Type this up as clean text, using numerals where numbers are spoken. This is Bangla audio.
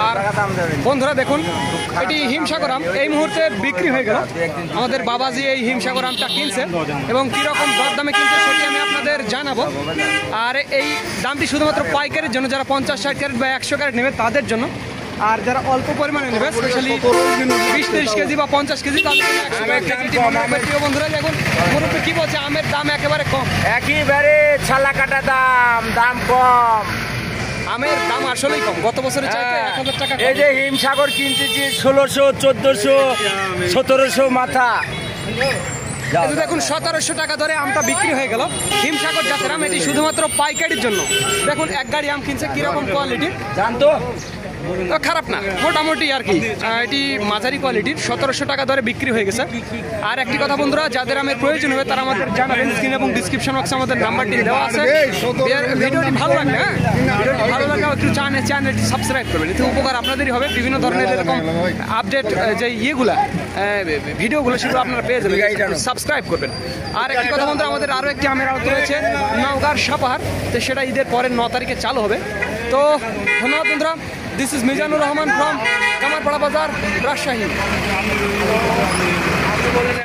আর বন্ধুরা দেখুন এটি হিমসাগর আম এই মুহূর্তে বিক্রি হয়ে গেল। আমাদের বাবাজি এই হিমসাগর আমটা কিনছে এবং কীরকম দরদামে কিনছে সেটি আমি আপনাদের জানাবো। আর এই দামটি শুধুমাত্র পাইকারের জন্য, যারা 50-60 ক্যারেট বা 100 ক্যারেট নেবে তাদের জন্য। আর যারা অল্প পরিমাণে নেবে স্পেশালি 20-30 কেজি বা 50 কেজি তাদের প্রিয় বন্ধুরা দেখুন মুরব্বী কি বলছে, আমের দাম একেবারে কম, একেবারে ছালা কাটা দাম কম। আমের দাম আসলেই কম, গত বছরের চাইতে 1000 টাকা। এই যে হিমসাগর কিনতেছি 1600, 1400, 1700 মাথা। দেখুন 1700 টাকা ধরে আমটা বিক্রি হয়ে গেল। হিমসাগর জাতের আম, এটি শুধুমাত্র পাইকারির জন্য। দেখুন এক গাড়ি আম কিনছে, কিরকম কোয়ালিটি জানতো খারাপ না, মোটামুটি আর কি, এটি মাঝারি কোয়ালিটির। 1700 টাকা ধরে বিক্রি হয়ে গেছে। আর একটি কথা বন্ধুরা, যাদের আমের প্রয়োজন হবে তারা আমাদের জানাবেন, স্ক্রিন এবং ডিসক্রিপশন বক্সে আমাদের নাম্বারটি দেওয়া আছে। ভিডিওটি ভালো লাগলে ভিডিওটি ভালো লাগলে একটু চ্যানেলটি সাবস্ক্রাইব করবেন, এতে উপকার আপনাদেরই হবে। বিভিন্ন ধরনের এরকম আপডেট যে ইয়েগুলা ভিডিওগুলো সেগুলো আপনারা পেয়ে যাবেন, সাবস্ক্রাইব করবেন। আর একটি কথা বন্ধুরা, আমাদের আরও একটি আমের আউট রয়েছে নওগাঁর সাপাহার, তো সেটা ঈদের পরের 9 তারিখে চালু হবে। তো ধন্যবাদ বন্ধুরা। This is Mizanur Rahman from Kamarpada Bazar, Rajshahi.